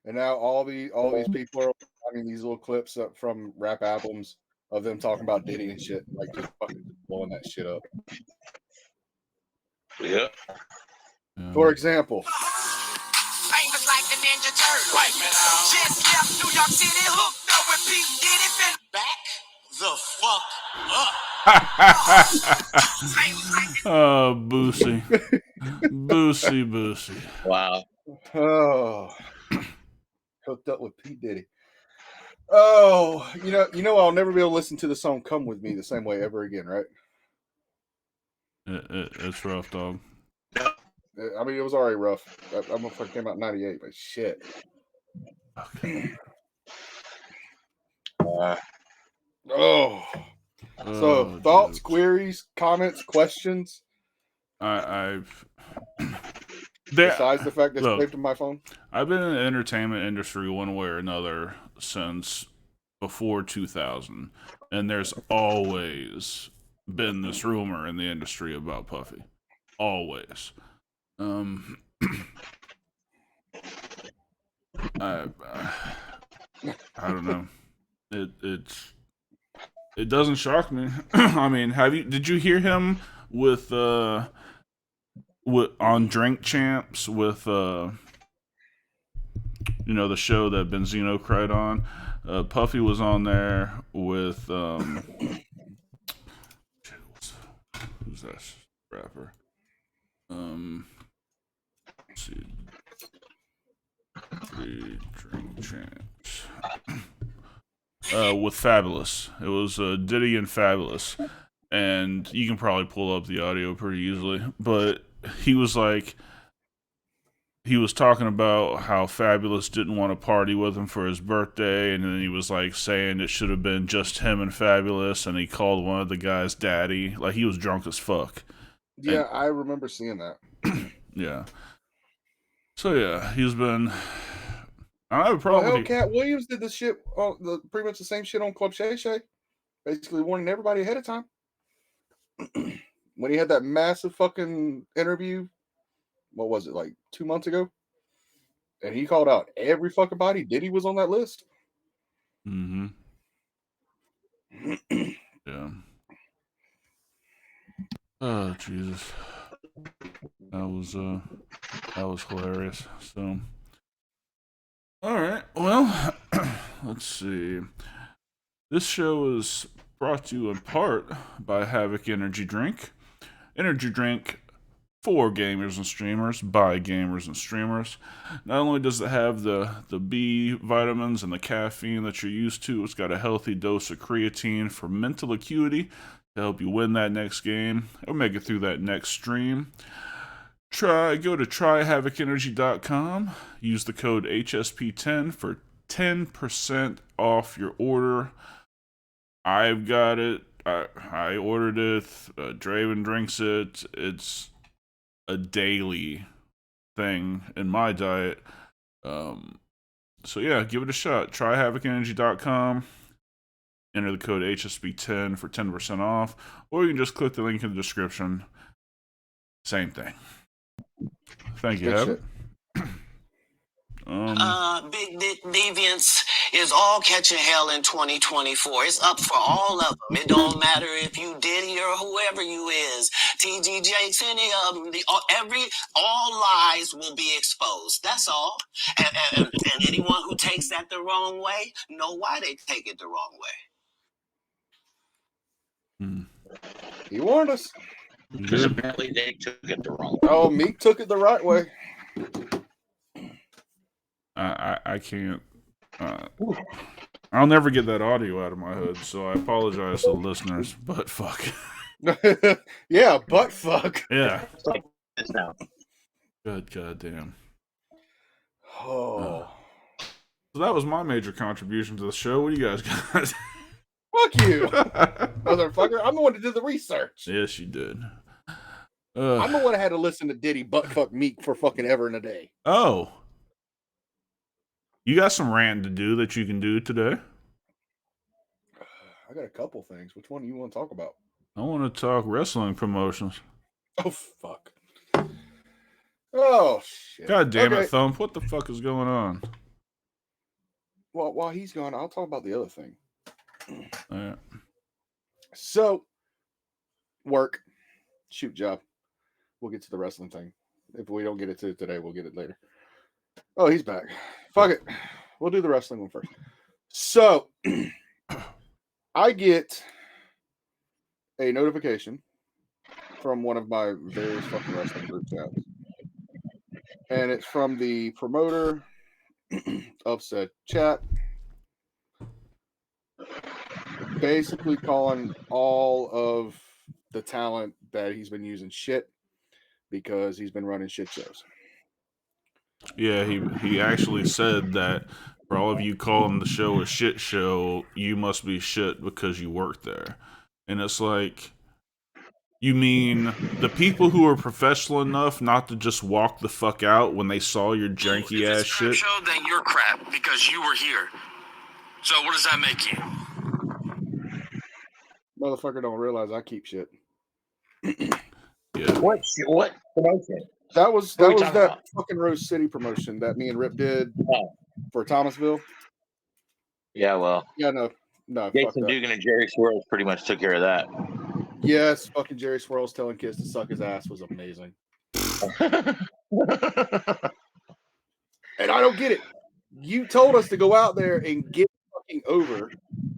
And now all these people are finding these little clips up from rap albums of them talking about Diddy and shit, like just fucking blowing that shit up. Yeah. For example, Famous like the Ninja Turtle. Just left New York City hooked up with Pete Diddy. Back the fuck up. Oh, Boosie. Boosie. Wow. oh, hooked up with Pete Diddy. Oh, you know, I'll never be able to listen to the song "Come With Me" the same way ever again, right? It's rough, dog. I mean, it was already rough. I'm gonna fucking came out in '98, but shit. Okay. Oh. So thoughts, dude. queries, comments, questions. I've Besides the fact that it's look, saved in my phone. I've been in the entertainment industry one way or another since before 2000, and there's always been this rumor in the industry about Puffy. Always. I don't know. It doesn't shock me. I mean, did you hear him with on Drink Champs with the show that Benzino cried on? Puffy was on there with who's that rapper? Let's see. Drink Champs. With Fabulous. It was Diddy and Fabulous. And you can probably pull up the audio pretty easily. But he was talking about how Fabulous didn't want to party with him for his birthday. And then he was like saying it should have been just him and Fabulous. And he called one of the guys daddy. Like, he was drunk as fuck. Yeah, I remember seeing that. Yeah. So yeah, he's been. I don't have a problem. Well, Cat Williams did this shit, pretty much the same shit on Club Shay Shay, basically warning everybody ahead of time. When he had that massive fucking interview, what was it, like 2 months ago? And he called out every fucking body. Diddy was on that list. Mm-hmm. Yeah. Oh Jesus, that was hilarious. So, all right. Well, let's see. This show is brought to you in part by Havoc Energy Drink. Energy drink for gamers and streamers by gamers and streamers. Not only does it have the B vitamins and the caffeine that you're used to, it's got a healthy dose of creatine for mental acuity to help you win that next game or make it through that next stream. Go to tryhavocenergy.com. Use the code HSP10 for 10% off your order. I've got it. I ordered it. Draven drinks it. It's a daily thing in my diet. So yeah, give it a shot. Tryhavocenergy.com. enter the code HSB10 for 10% off, or you can just click the link in the description. Same thing. Thank you, Good Heaven. shit. Big Dick Deviants is all catching hell in 2024. It's up for all of them. It don't matter if you Diddy or whoever you is. TG Jakes, any of them. All lies will be exposed. That's all. And anyone who takes that the wrong way, know why they take it the wrong way. He warned us. Because apparently they took it the wrong way. Oh, Meek took it the right way. I can't. I'll never get that audio out of my head, so I apologize to the listeners. But fuck. Yeah, but fuck. Yeah. It's like this now. Good goddamn. Oh. So that was my major contribution to the show. What do you guys got? Fuck you, motherfucker. I'm the one that did the research. Yes, you did. I'm the one that had to listen to Diddy butt fuck Meek for fucking ever and a day. Oh. You got some ranting to do that you can do today? I got a couple things. Which one do you want to talk about? I want to talk wrestling promotions. Oh, fuck. Oh, shit. God damn Okay. it, Thump. What the fuck is going on? Well, while he's gone, I'll talk about the other thing. Yeah. So, work. Shoot job. We'll get to the wrestling thing. If we don't get it to it today, we'll get it later. Oh, he's back. Fuck it. We'll do the wrestling one first. So, I get a notification from one of my various fucking wrestling group chats. And it's from the promoter of said chat. Basically calling all of the talent that he's been using shit because he's been running shit shows. Yeah, he actually said that for all of you calling the show a shit show, you must be shit because you work there. And it's like, you mean the people who are professional enough not to just walk the fuck out when they saw your janky ass shit? Show, then you're crap because you were here. So what does that make you? Motherfucker don't realize I keep shit. Yeah. What promotion? That was What are we that talking about? fucking Rose City promotion that me and Rip did Oh. for Thomasville. Yeah, well, Yeah, no, fuck Jason that. Dugan and Jerry Swirls pretty much took care of that. Yes, fucking Jerry Swirls telling kids to suck his ass was amazing. And I don't get it. You told us to go out there and get fucking over,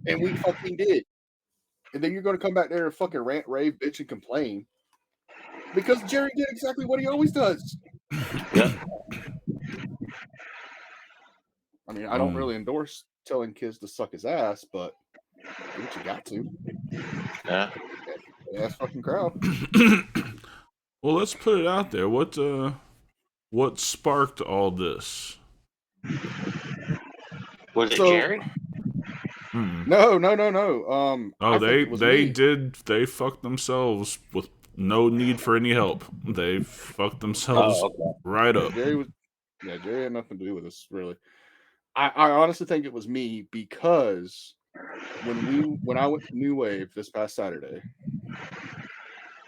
and we fucking did. And then you're going to come back there and fucking rant, rave, bitch, and complain because Jerry did exactly what he always does. Yeah. I mean, I don't really endorse telling kids to suck his ass, but do what you got to. Yeah. Ass fucking crowd. Well, let's put it out there. What sparked all this? Was it So- Jerry? No. Oh, they fucked themselves with no need for any help. They fucked themselves right up. Jerry had nothing to do with this, really. I honestly think it was me because when I went to New Wave this past Saturday,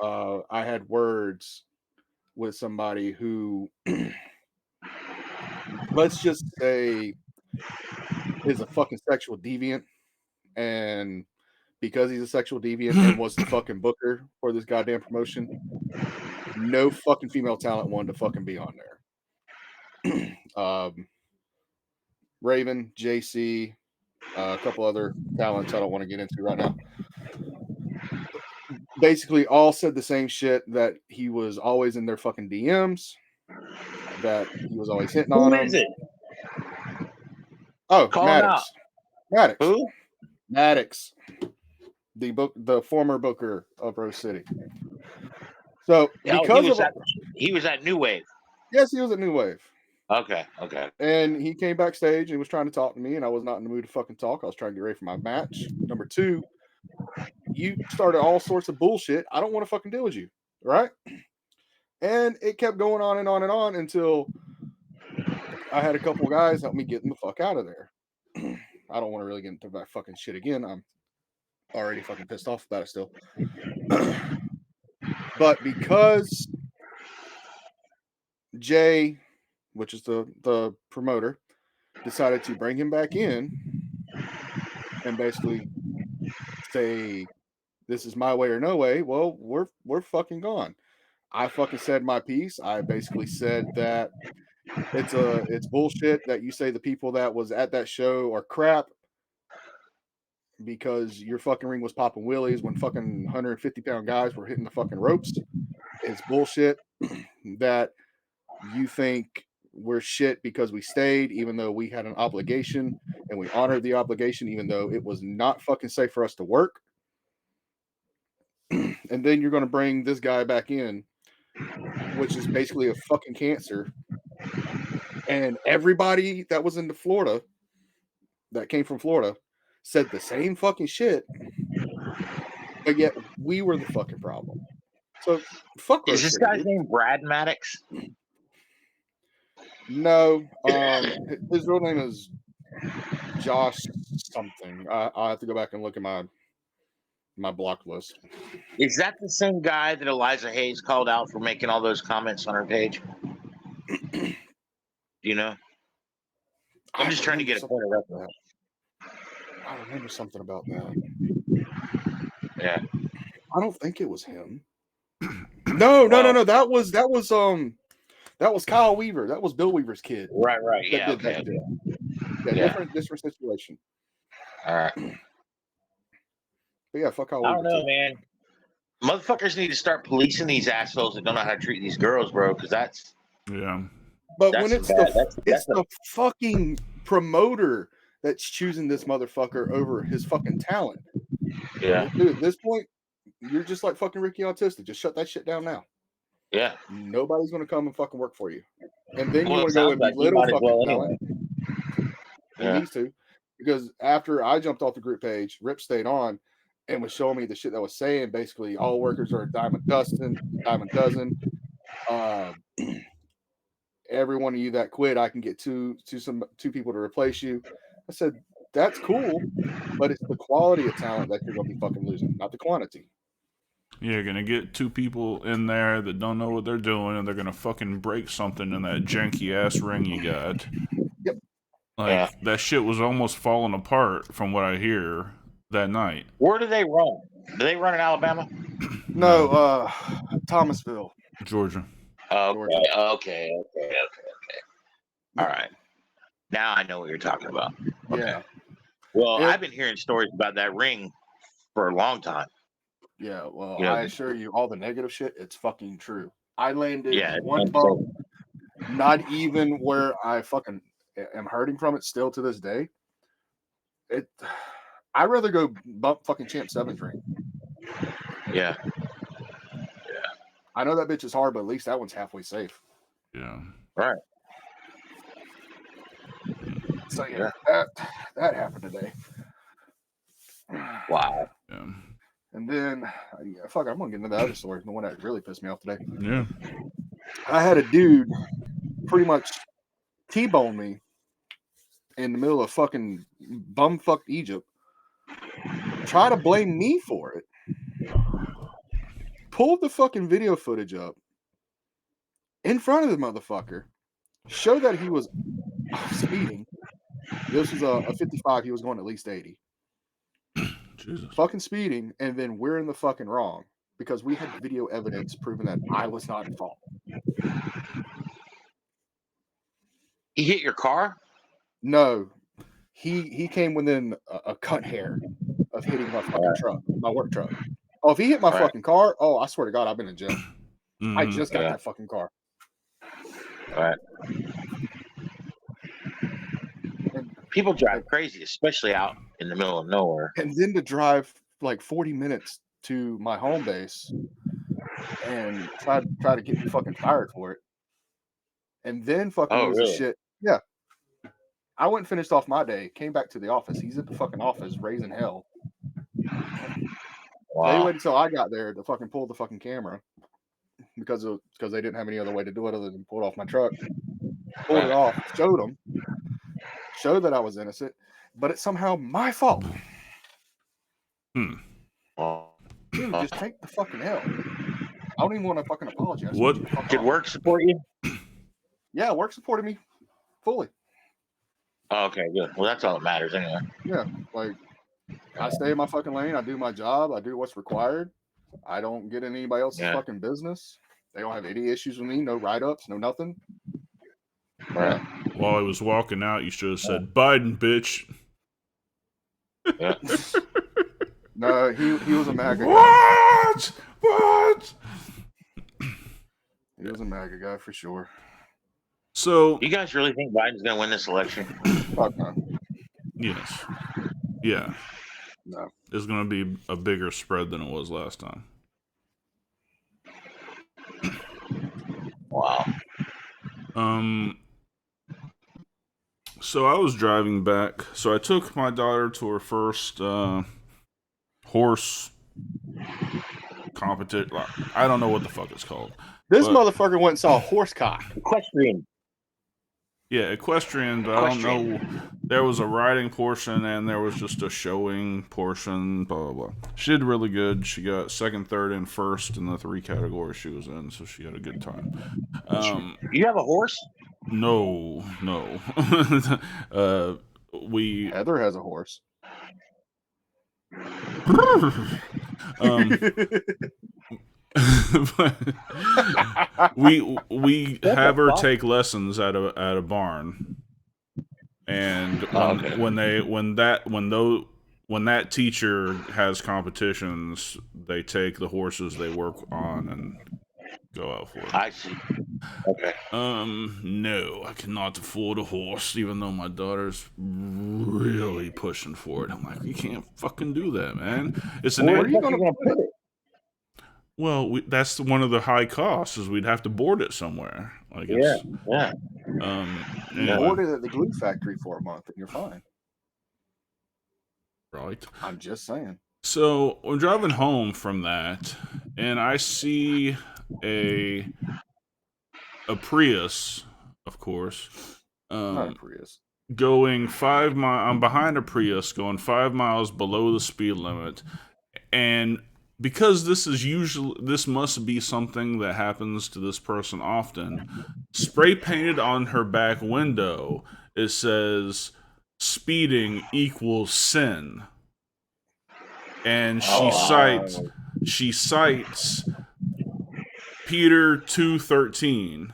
I had words with somebody who, let's just say, is a fucking sexual deviant, and because he's a sexual deviant and was the fucking booker for this goddamn promotion, no fucking female talent wanted to fucking be on there. Raven, JC, a couple other talents I don't want to get into right now. Basically, all said the same shit, that he was always in their fucking DMs, that he was always hitting on them. Who is it? Oh, Call him out. Maddox. Who? Maddox, the former booker of Rose City. So because he was at New Wave. Yes, he was at New Wave. Okay. And he came backstage and was trying to talk to me, and I was not in the mood to fucking talk. I was trying to get ready for my match. Number two, you started all sorts of bullshit. I don't want to fucking deal with you, right? And it kept going on and on and on until I had a couple guys help me get the fuck out of there. I don't want to really get into that fucking shit again. I'm already fucking pissed off about it still. But because Jay, which is the promoter, decided to bring him back in and basically say, "This is my way or no way," well, we're fucking gone. I fucking said my piece. I basically said that it's bullshit that you say the people that was at that show are crap because your fucking ring was popping willies when fucking 150-pound guys were hitting the fucking ropes. It's bullshit that you think we're shit because we stayed, even though we had an obligation and we honored the obligation, even though it was not fucking safe for us to work. And then you're going to bring this guy back in, which is basically a fucking cancer. And everybody that was into Florida, that came from Florida, said the same fucking shit. But yet we were the fucking problem. So fuck Is Rose this City, guy's dude. name Brad Maddox? No, his real name is Josh something. I'll have to go back and look at my block list. Is that the same guy that Eliza Hayes called out for making all those comments on her page? Do you know? I'm just trying to get a point of reference. I remember something about that. Yeah. I don't think it was him. No. That was Kyle Weaver. That was Bill Weaver's kid. Right. That Yeah. did Okay. that shit. Yeah, different situation. All right. But yeah, fuck Kyle I Weaver. don't know, too. man. Motherfuckers need to start policing these assholes that don't know how to treat these girls, bro. Because that's Yeah. But that's when it's bad. the fucking promoter that's choosing this motherfucker over his fucking talent. Yeah. Dude, at this point, you're just like fucking Ricky Autistic. Just shut that shit down now. Yeah. Nobody's gonna come and fucking work for you. And then you Well, want it to go sounds and like he belittle might as fucking well talent. anyway. He Yeah. needs to. Because after I jumped off the group page, Rip stayed on and was showing me the shit that was saying basically all workers are a dime a dozen. Every one of you that quit, I can get two people to replace you. I said, that's cool, but it's the quality of talent that you're gonna be fucking losing, not the quantity. You're gonna get two people in there that don't know what they're doing, and they're gonna fucking break something in that janky ass ring you got. Yep. Like that shit was almost falling apart from what I hear that night. Where do they run? Do they run in Alabama? No, Thomasville, Georgia. Okay. All right. Now I know what you're talking about. Okay. Yeah. Well, I've been hearing stories about that ring for a long time. Yeah, well, You know, I assure you, all the negative shit, it's fucking true. I landed Yeah, one bump, not even where I fucking am hurting from it still to this day. I'd rather go bump fucking Champ 7's ring. Yeah. I know that bitch is hard, but at least that one's halfway safe. Yeah. Right. So yeah, that happened today. Wow. Yeah. And then, fuck, I'm gonna get into the other story, the one that really pissed me off today. Yeah. I had a dude pretty much T-bone me in the middle of fucking bumfuck Egypt. Try to blame me for it. Pulled the fucking video footage up in front of the motherfucker. Showed that he was speeding. This was a 55. He was going at least 80. Jesus. Fucking speeding, and then we're in the fucking wrong because we had video evidence proving that I was not at fault. He hit your car? No, he came within a cut hair of hitting my fucking truck, my work truck. Oh, if he hit my fucking car, oh, I swear to God, I've been in jail. Mm-hmm. I just got that fucking car. All right. People drive crazy, especially out in the middle of nowhere. And then to drive like 40 minutes to my home base and try to get me fucking fired for it. And then fucking lose the shit. Yeah. I went and finished off my day, came back to the office. He's at the fucking office raising hell. Wow. They waited until I got there to fucking pull the fucking camera because they didn't have any other way to do it other than pull it off my truck. Pulled it off, showed that I was innocent, but it's somehow my fault. Oh. Dude, just take the fucking L. I don't even want to fucking apologize. What? Did work support you? Yeah, work supported me fully. Oh, okay, good. Well, that's all that matters anyway. Yeah, like I stay in my fucking lane. I do my job. I do what's required. I don't get in anybody else's fucking business. They don't have any issues with me. No write-ups. No nothing. Right. While I was walking out, you should have said, Biden, bitch. Yeah. No, he was a MAGA guy. What? What? He was a MAGA guy for sure. So, You guys really think Biden's going to win this election? Fuck no. yes. Yeah. No. It's going to be a bigger spread than it was last time. Wow. So I was driving back. So I took my daughter to her first horse competition. I don't know what the fuck it's called. This motherfucker went and saw a horse cock. Equestrian. Yeah, equestrian, but I don't know. There was a riding portion and there was just a showing portion, blah, blah, blah. She did really good. She got second, third, and first in the 3 categories she was in, so she had a good time. You have a horse? No. Heather has a horse. we have her take lessons at a barn, and when that teacher has competitions, they take the horses they work on and go out for it. I see. Okay. No, I cannot afford a horse, even though my daughter's really pushing for it. I'm like, you can't fucking do that, man. It's an. Where are you going to put it? Well, that's one of the high costs is we'd have to board it somewhere. Like yeah. Anyway. Board it at the glue factory for a month, and you're fine. Right. I'm just saying. So we're driving home from that, and I see a Prius, of course. Not a Prius. Going 5 miles. I'm behind a Prius, going 5 miles below the speed limit, and because this must be something that happens to this person often, spray painted on her back window, it says speeding equals sin. And she cites Peter 2:13.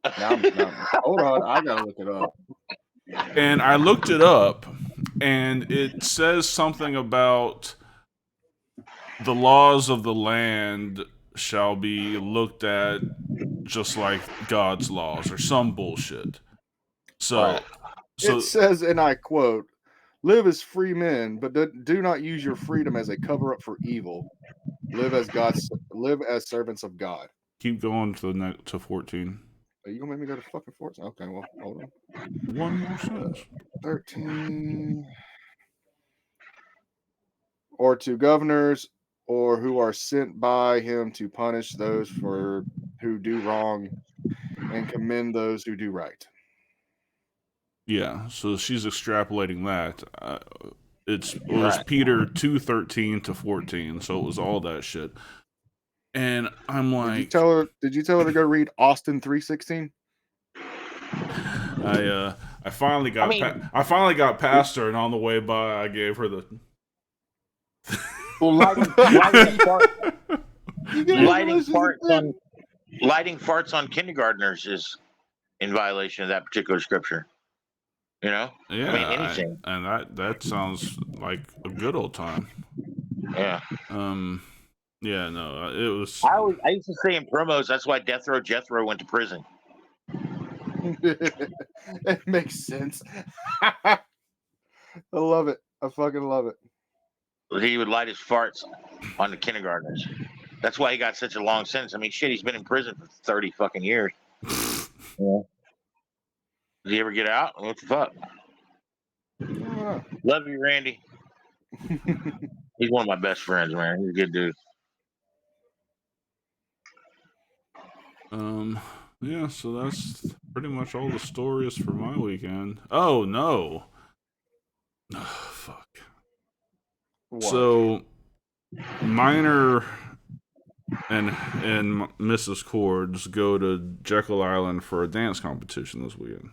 Hold on, I gotta look it up. And I looked it up, and it says something about the laws of the land shall be looked at just like God's laws or some bullshit. So it says, and I quote, "Live as free men, but do not use your freedom as a cover up for evil. Live as servants of God." Keep going to 14. Are you gonna make me go to fucking 14? Okay, well, hold on. One more sentence. 13. Or to governors, or who are sent by him to punish those who do wrong and commend those who do right. Yeah, so she's extrapolating that. It was Peter 2:13 to 14, so it was all that shit. And I'm like, did you tell her to go read Austin 3:16? I finally got I finally got past her, and on the way by, I gave her the. Well, lighting farts on kindergartners is in violation of that particular scripture. You know? Yeah. I mean, anything. And that sounds like a good old time. Yeah. Yeah, no, it was. I used to say in promos, that's why Death Row Jethro went to prison. It makes sense. I love it. I fucking love it. He would light his farts on the kindergartners. That's why he got such a long sentence. I mean, shit, he's been in prison for 30 fucking years. Yeah. Did he ever get out? What the fuck? Love you, Randy. He's one of my best friends, man. He's a good dude. Yeah, so that's pretty much all the stories for my weekend. Oh, no. Oh, fuck. What? So, Minor and Mrs. Cords go to Jekyll Island for a dance competition this weekend.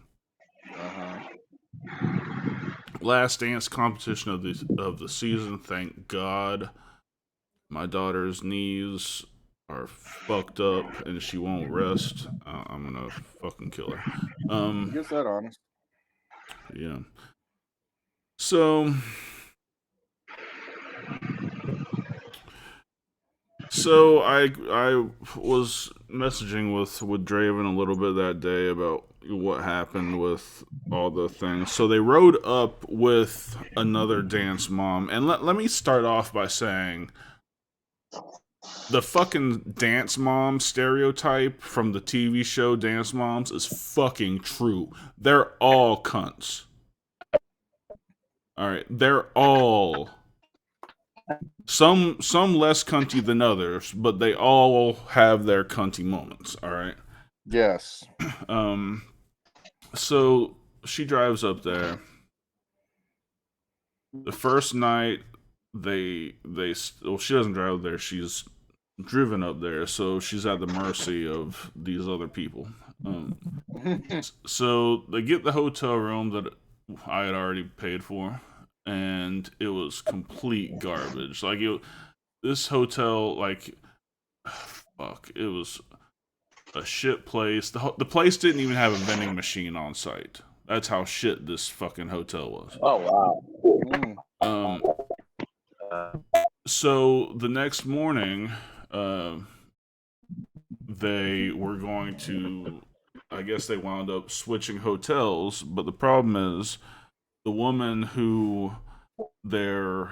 Last dance competition of the season. Thank God. My daughter's knees are fucked up and she won't rest. I'm gonna fucking kill her. I guess that honest. Yeah. So I was messaging with Draven a little bit that day about what happened with all the things. So they rode up with another dance mom, and let me start off by saying the fucking dance mom stereotype from the TV show Dance Moms is fucking true. They're all cunts. All right, they're all some less cunty than others, but they all have their cunty moments. All right. Yes. So she drives up there. The first night, she doesn't drive there. She's driven up there, so she's at the mercy of these other people. So they get the hotel room that I had already paid for, and it was complete garbage. Like this hotel, like fuck, it was a shit place. The place didn't even have a vending machine on site. That's how shit this fucking hotel was. Oh wow. So the next morning, they were going to, I guess they wound up switching hotels, but the problem is the woman who the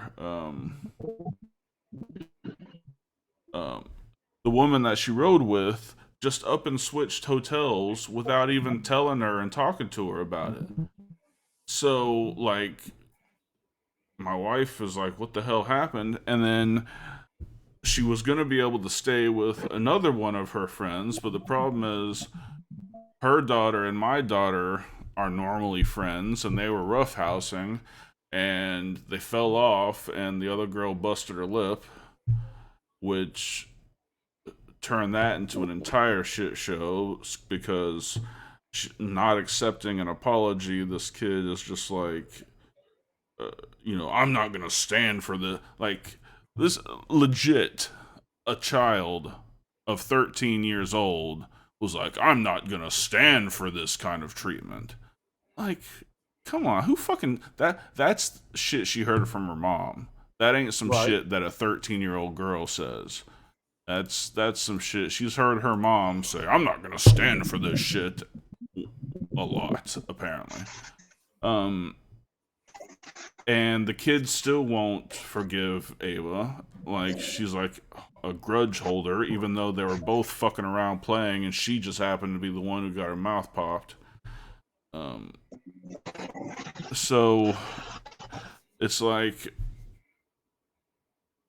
woman that she rode with just up and switched hotels without even telling her and talking to her about it. So, like, my wife is like, what the hell happened? And then she was going to be able to stay with another one of her friends, but the problem is her daughter and my daughter are normally friends, and they were roughhousing, and they fell off, and the other girl busted her lip, which turned that into an entire shit show because not accepting an apology, this kid is just like, I'm not gonna stand for this legit. A child of 13 years old was like, I'm not gonna stand for this kind of treatment. Like, come on, who fucking that's shit she heard from her mom. That ain't some shit that a 13-year-old girl says. That's some shit she's heard her mom say, I'm not gonna stand for this shit a lot, apparently. And the kid still won't forgive Ava. Like, she's like a grudge holder, even though they were both fucking around playing and she just happened to be the one who got her mouth popped. So it's like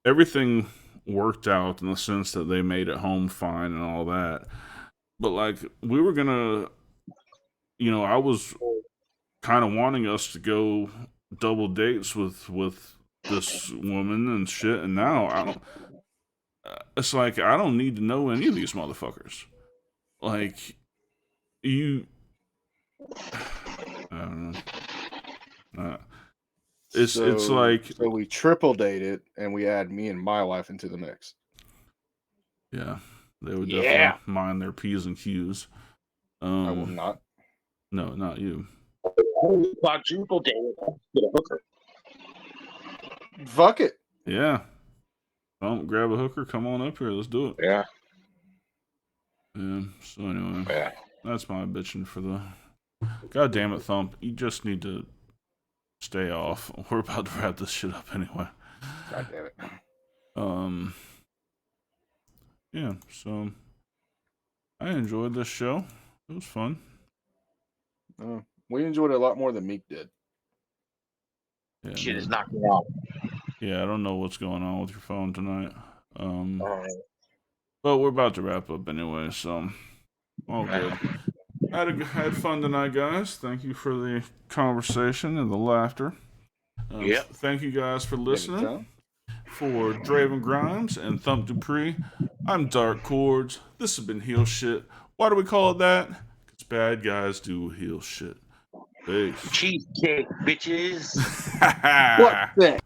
everything worked out in the sense that they made it home fine and all that. But like, we were gonna, I was kind of wanting us to go double dates with this woman and shit, and now I don't. It's like I don't need to know any of these motherfuckers. Like, I don't know. It's like, so we triple date it and we add me and my life into the mix. Yeah, they would definitely mind their P's and Q's. I will not. No, not you. Quadruple date. Get a hooker. Fuck it. Yeah. Don't grab a hooker. Come on up here. Let's do it. Yeah. Yeah. So anyway, that's my bitching for the. God damn it, Thump! You just need to stay off. We're about to wrap this shit up anyway. God damn it. Yeah. So I enjoyed this show. It was fun. We enjoyed it a lot more than Meek did. Yeah, shit is knocking me out. Yeah, I don't know what's going on with your phone tonight. But we're about to wrap up anyway, so all good. Had fun tonight, guys. Thank you for the conversation and the laughter. Thank you guys for listening. For Draven Grimes and Thump Dupree, I'm Dark Chords. This has been Heel Shit. Why do we call it that? Because bad guys do heel shit. Peace. Cheesecake, bitches. What the